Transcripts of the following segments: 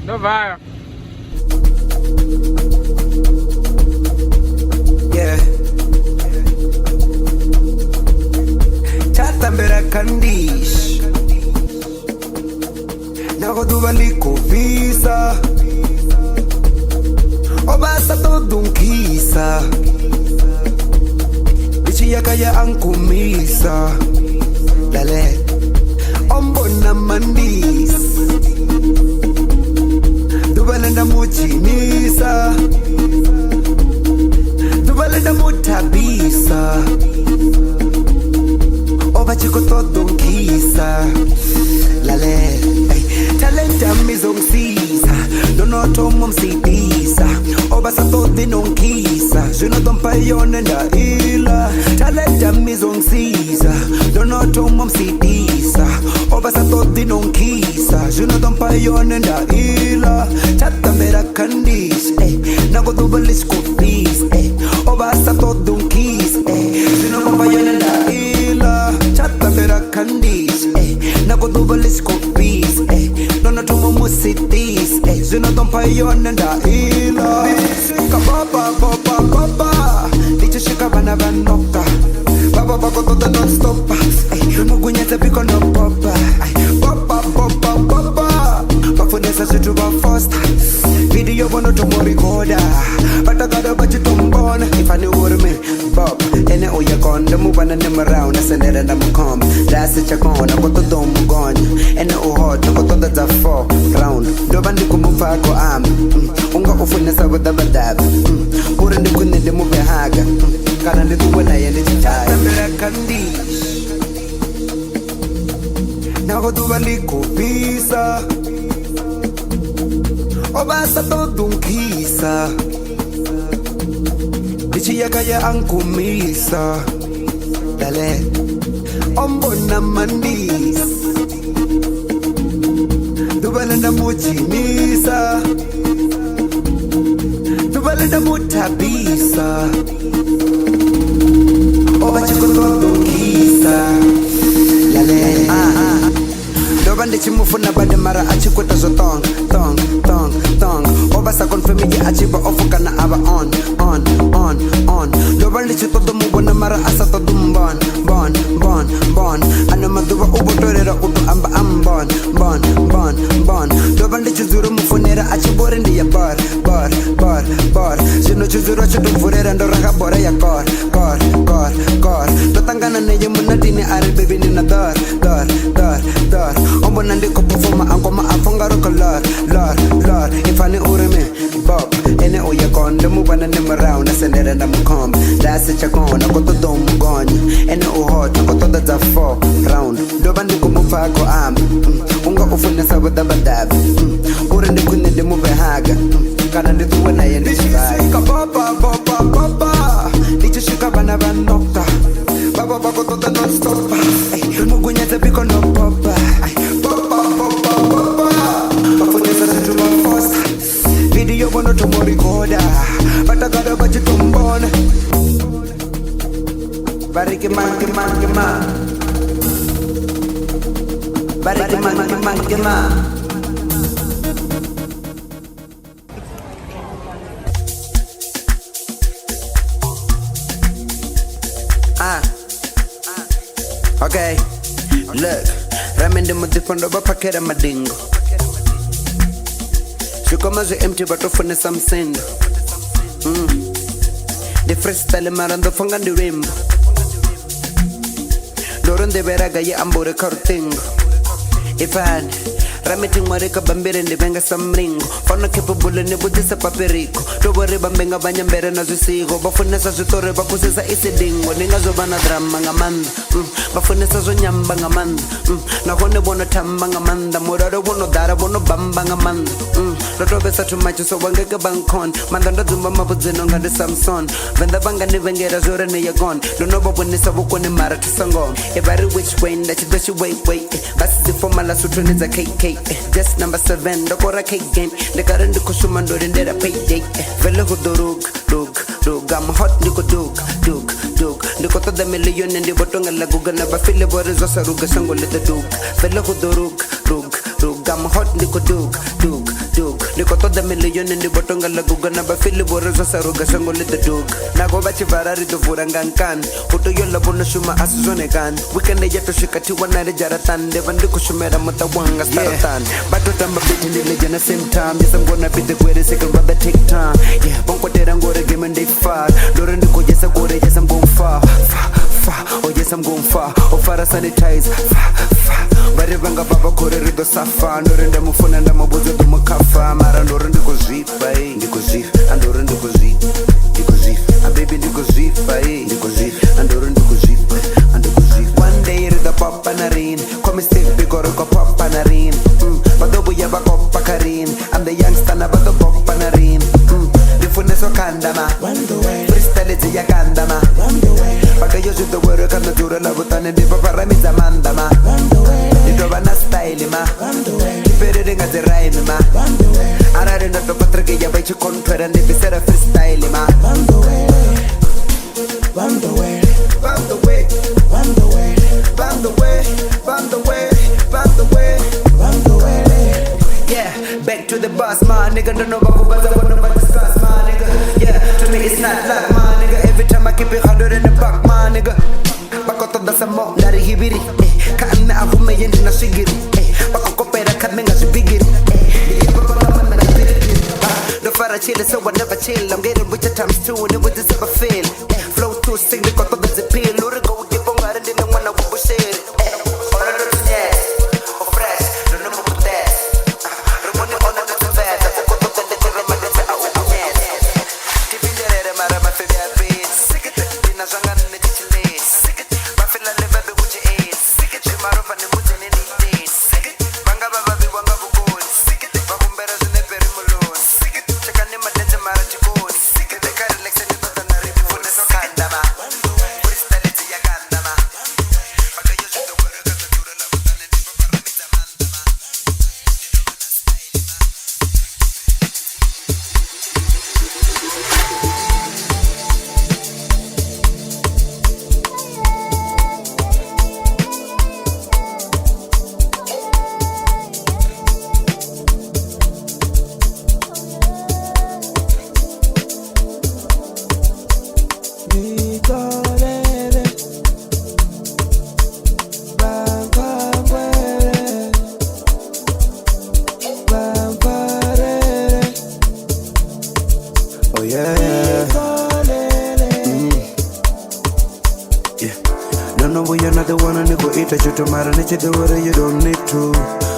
No vai. Yeah. Chatambera kandish. Nago duvaliko visa. Obasa todo kisa. Bichi yakaya ankumisa. Lale. Ombona mandis. Dubalenda muchinisa. Dubalenda mutabisa. Oba chico todo kisa. Lale. Talenta mizongisiza. Dono tomo msidisa. Oba sa todo non kisa. Juno dompa yone nda ila. Talenta mizongisiza. Dono tomo msidisa. Oba sa todo non kisa. Juno dompa yone nda ila. Chatambera kandis. Nago dubalis kufis. Oba sa todo kis. Juno dompa yone nda ila. Chatambera kandis. Nago dubalis kufis. Dono tomo musitis. Juno dompa yone nda ila. Shika baba baba baba. Dicho shika bana vanoka. Baba baba todo non stop. Mugunyete piko no popa. Baba baba baba. Bafundesa situ ba first. Video bono to recorder. But I got a budget to mbona. If I knew what I mean, Bob. Ene oya kon. The move and them around. I send it and I'm come. That's it chakon. I got to do mugon. Ene o hot. I got to the four round. Dobandi kumufa ko am. Unga ufunesa with the badab. Urende kunde de move haga. Kana ndi tuwena yende chitai. Tambera kandish. Nago duvaliko visa. Obasa todo kisa. Bichi yakaya ankumisa. Dale. Ombona mandis. Dubalenda muchinisa. Dubalenda mutabisa. Oba chico todo kisa. Lale. Dobande chimufuna bade mara achikweta zo tong. Oba sa confirmi ya achiba ofuka na aba on. Dobande chito domu bona mara asa to bon. Ana maduba ubotorera utu amba bon. Dobande chizuru mufunera achibore ndi ya bar. Sino chizuru chituvurera ndo raka bora ya kor. Totangana neye munadini ari baby nina dar. Ombo nandiko performa ankoma afongaro kolor. Ifani ureme Bob. Ene oya kon the move and them around. I send it and I'm come. That's it chakon. I got to dom gon. Ene o hot. I got to the four round. Dobandi kumufa ko am. Unga ufunesa with the badab. Urende kunde de move haga. Kana ndi tuwena yende chitai. Shika baba. Dicho shika bana vanoka. Baba bako to the non stop. Mugunyete piko no popa. Baba. Bafundesa situ ba first. Video bono to recorder. But I got a budget to mbona. Bariki man. Okay, look, ramende mutifondo bapakera madingo. Shukoma zo empty but ofune samsendo. The freestyle marando fonga ndi wimbo. Doronde beraga ye ambore kartingo. Ifan Rameti mwareka bambere ndibenga samringo. Fana capable ne budisa papiriko. Tobore bambenga banyambere na zisigo. Bafunesa zitore bakusesa isidingo. Ningazo bana drama ngamanda. Bafunesa zo nyamba ngamanda. Na hone bono tamba ngamanda. Murado bono dara bono bamba ngamanda. Lotobesa tumacho so wangeke bankon. Mandanda zumba mabuzeno ngande Samson. Venda banga ni vengera zore ne yagon. Donobo bonesa buko ni mara tisango. Every which way that you wait. Basi zifomala sutruniza KK. Just number 7, dokora cake game. The current kusumando ndera payday. Velo hudurug, I'm hot niko dug. Niko to the million and the botonga la guga na bafile bore zo saruga sango le dug. Velo hudurug, I'm hot niko dug. the million in the bottom of Gugana, but Philip Boros Saruga Sangoli the Duke. Nagobachi Varari to Furangan, Puto Yola Bonashuma Azuzonegan. We can get to Shikati one night Jaratan, Devandukushumera Mutawanga Staratan. But to Tamba bit in the legend at the same time. Yes, I'm gonna be the greatest second, but take time. Yeah, Bonko I'm going to game and they far. Lorenco, yes, I'm going, yes, I'm going far. Oh, yes, I'm going far. Oh, far sanitize. Baribanga Baba Corrido Safa, Norenda Mufuna and Mabuzo to Makafa, Mara Norendiko Zip, Nico Zip, and Norendiko Zip, Nico Zip, and baby Nico Zip, Nico Zip, and Norendiko Zip, and Nico Zip. One day the pop panarin, come stick bigor pop panarin, but the Buyaba Pakarin, and the youngster about the pop panarin, the fullness of Kandama, Crystality Yakandama, but I use the word of Kanadura Labutan and the Paparamita Mandama. Dovana style ma Tipere nga ziraimi ma Arare na to patrike ya baichi kontra ndi bisera freestyle ma Bam the way Bam the way Bam the way Bam the way Bam the way Bam the way Bam the way Bam the way. Yeah, back to the boss ma nigga. Don't know about who but I wanna discuss ma nigga. Yeah, to me it's not luck ma nigga. Every time I keep it harder in the back ma nigga. Bakoto da samo nari hibiri Kana ahume yendi na shigiri Bako kopera kame nga shibigiri No fara chill so I never chill. I'm getting richer times two and it was just ever feel Flow too sing the koto da zipil Lure go di ponga rendi na wana wubushiri Ona do tunyes O fresh, no no mo putes Rumuni ona do tuvet Afu koto da leche rema leche au unyes Tipinderere mara mafebi abit Dina zanga nene chichilis Mafila leve be wuchi is Shimarufa ni mute ni nidis Banga baba bi wanga bukun Bakumbera zune peri mulun Cheka ni madete mara chikun Beka relaxe ni tota na ribi Fune so kandama Kristaliti ya kandama Baka yosu to wara kata tura la butane Ni paparamita mandama Oh yeah, yeah. Don't know why you're not the one and you go eat a shit tomorrow. Let you do what you don't need to.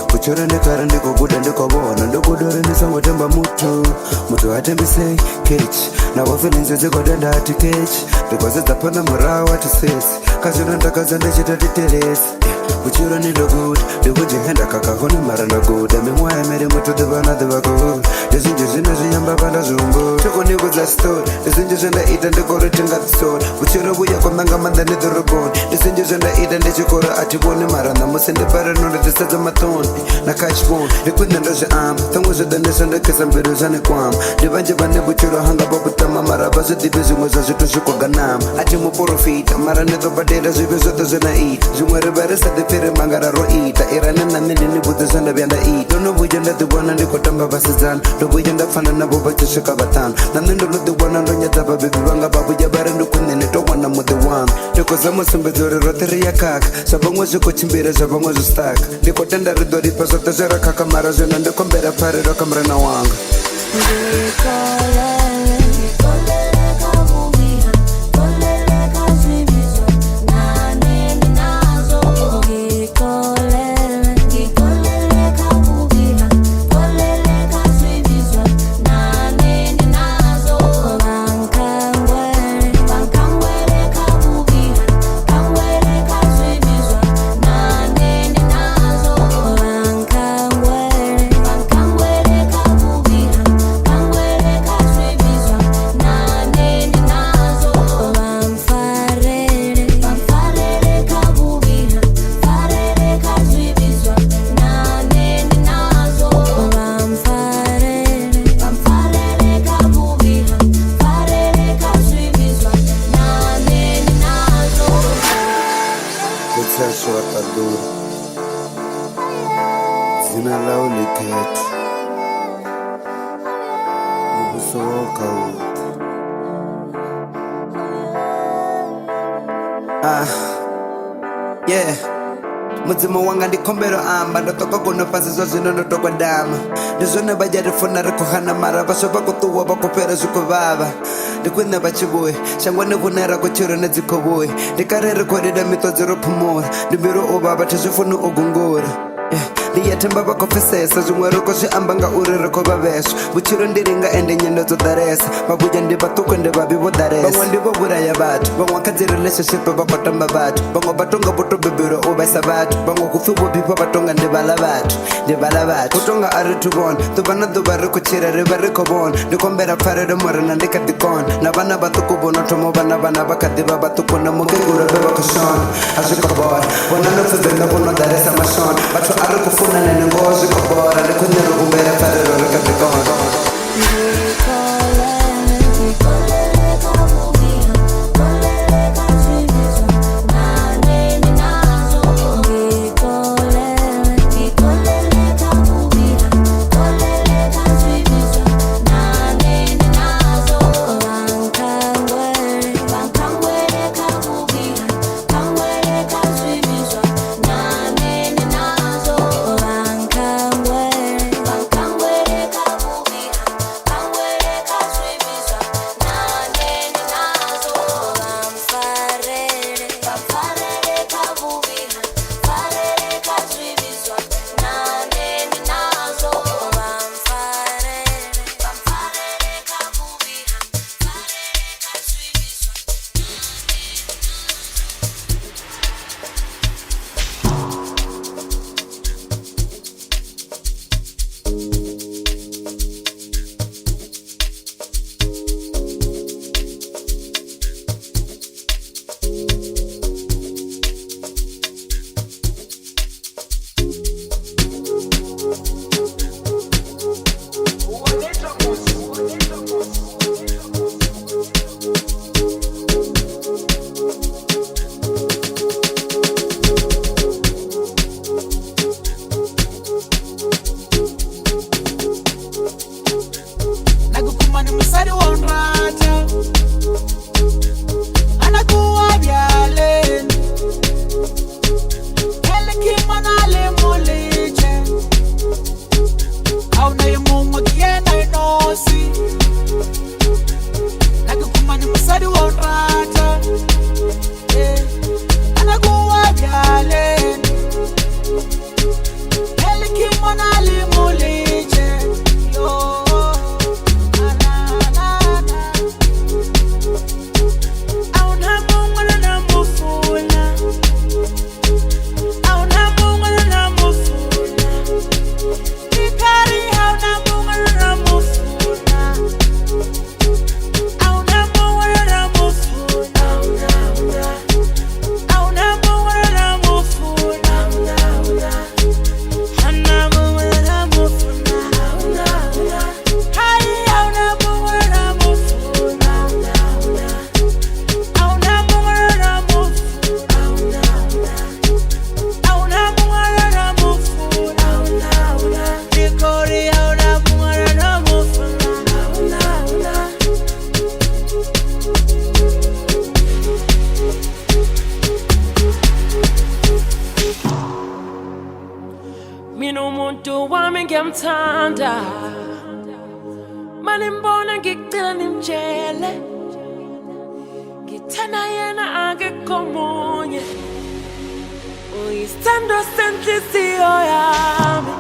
But you're in the car and they go good and they go on and they go door and some of them are mutu. Mutu at me say, catch. Now our feelings is a good and hard to catch. Because it's the Panamara what it says. Cause you don't talk as a legit details. But you don't need a good. The good you hand a kakakoni marana good. I mean, why I made him to the banana the bago. There's injuries in the Yamba Zumbo. Took on you with that store. There's injuries in the eat and the correction got sword. But you're a way of Mangaman than the robot. There's injuries in the eat and the Chikora at Tiboni Marana. Must send the parano that is a maton. Na catch bone. The good and the arm. Tongue was the nation that Kassam Bedos and a quam. The Banjabane Butcher hung about Tamara Baza division was as a Tusukoganam. Atimu Porofit. Marana the Badera Zibis of the Zena eat. Zumara Baris at the Pere Mangara Roit. Iran and Nini with the Zanda Banda eat. Don't know we let the one and the Kotamba Basizan. The way in the fan and Nabo Shakabatan. Nando the one and Yataba Baby Wanga Babu Jabar and Lukun and the one with the one. Because I'm a Sambador Rotaria Kak. Sabang was a coaching better, Sabang was a stack. The Kotenda Dori Pasota Zara Kakamarazan and the Combera Parado Camarana Wang. Kangwele so cold. Yeah. Mudzimu wanga ndikombero amba ndotoka kuno pasi zwa zwino ndotokwa dama ndi zwone vha dzharifuna ri khou hana mara vhaswa vha khou ṱuwa vha khou fhera zwi khou vhavha ndi khwine vha tshi vhuya shangoni vhune ra khou tshirone dzi khou vhuya ndi kare ri khou lila miṱodzi ro phumula ndi mbilu u vhavha thi zwi funi u gungula ndi ya themba vha khou pfesesa zwiṅwe ri khou zwi amba ngauri ri khou vha vheswa vhutshilo ndi linga ende nyendo dzo ḓalesa vhabuja ndi vhaṱuku ndi vhavhi vho ḓalesa vhaṅwe ndi vho vhulaya vhathu vhaṅwe kha dzi relationship vha khou tamba vhathu vhaṅwe vha tonga vho to bebelwa u vhaisa vhathu vhaṅwe kupfi vho bifha vha tonga ndi vhala vhathu ndi vhala vhathu u tonga a ri thu vhona ḓuvha na ḓuvha ri khou tshila ri vha ri khou vhona ndi khou humbela pfarelo murena ndi kha ḓi kona na vhana vhaṱuku vho no thoma vhana vha kha ḓi vha vhaṱuku na mukegulu vhe vha khou shona a zwi khou bola vhona no pfi venḓa vho no ḓalesa mashona vhathu a ri khou funana ni ngoho zwi khou bola ndi khwine ri humbela pfarelo ri kha ḓi kona ngiyamthanda manje mbona ngicela nimtshele ngithanda yena akekho munye uyisithando senhliziyo yami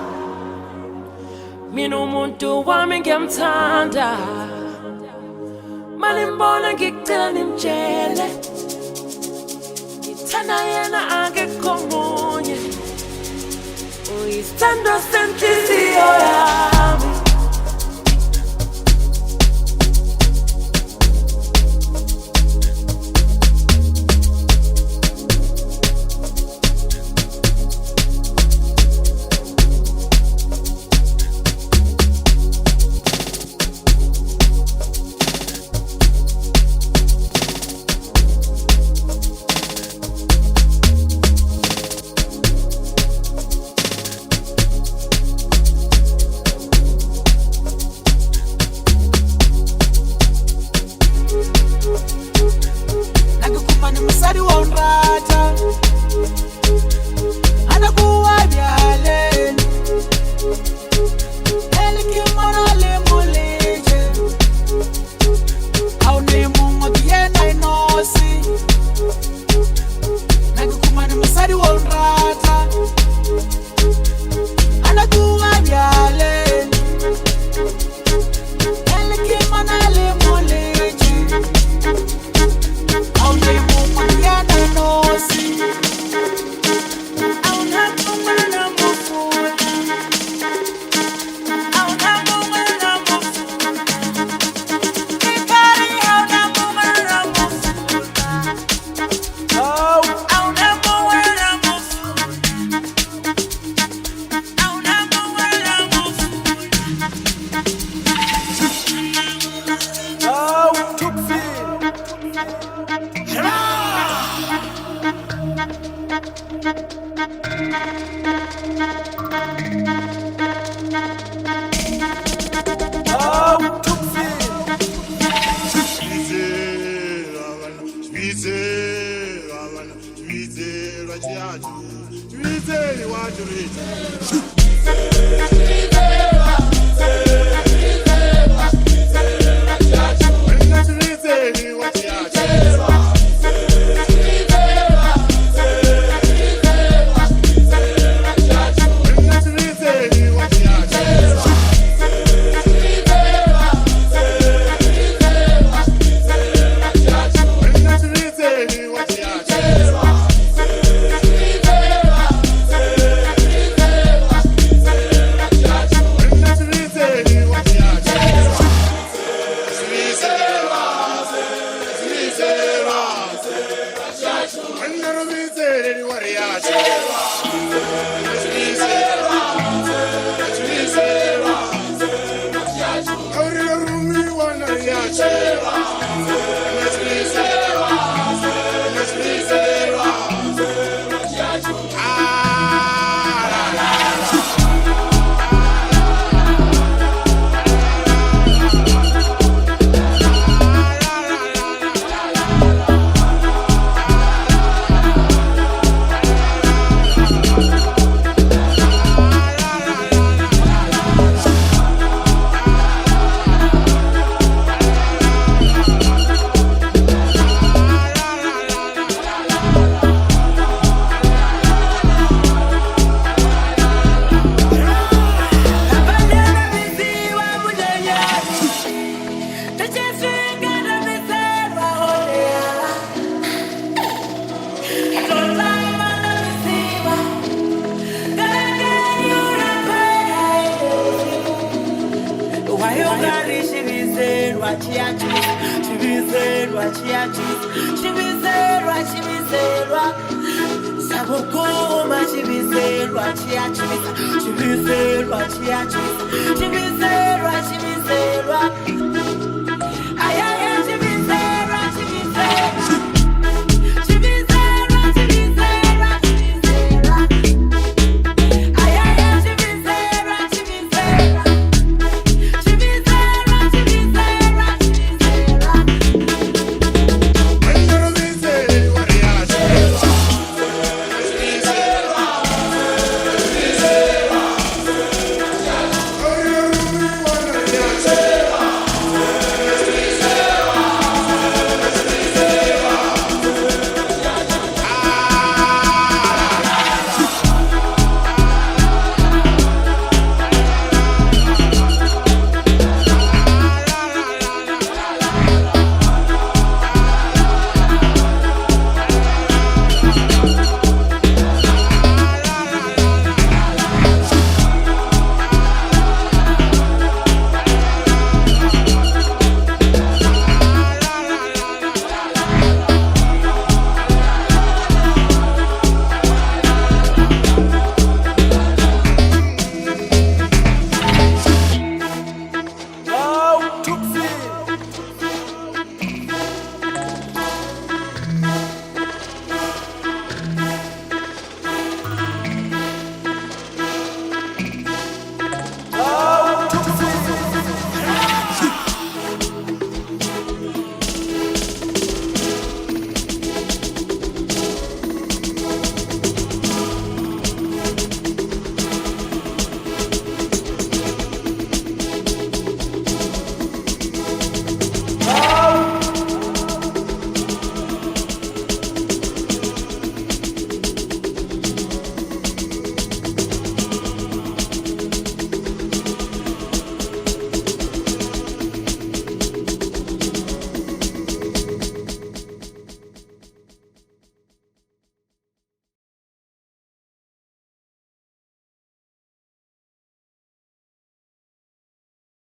mina umuntu wami ngiyamthanda manje mbona ngicela nimtshele ngithanda yena akekho munye uyisithando senhliziyo yami Sabukuma chibizelwa chia chibisa chibizelwa chia chibisa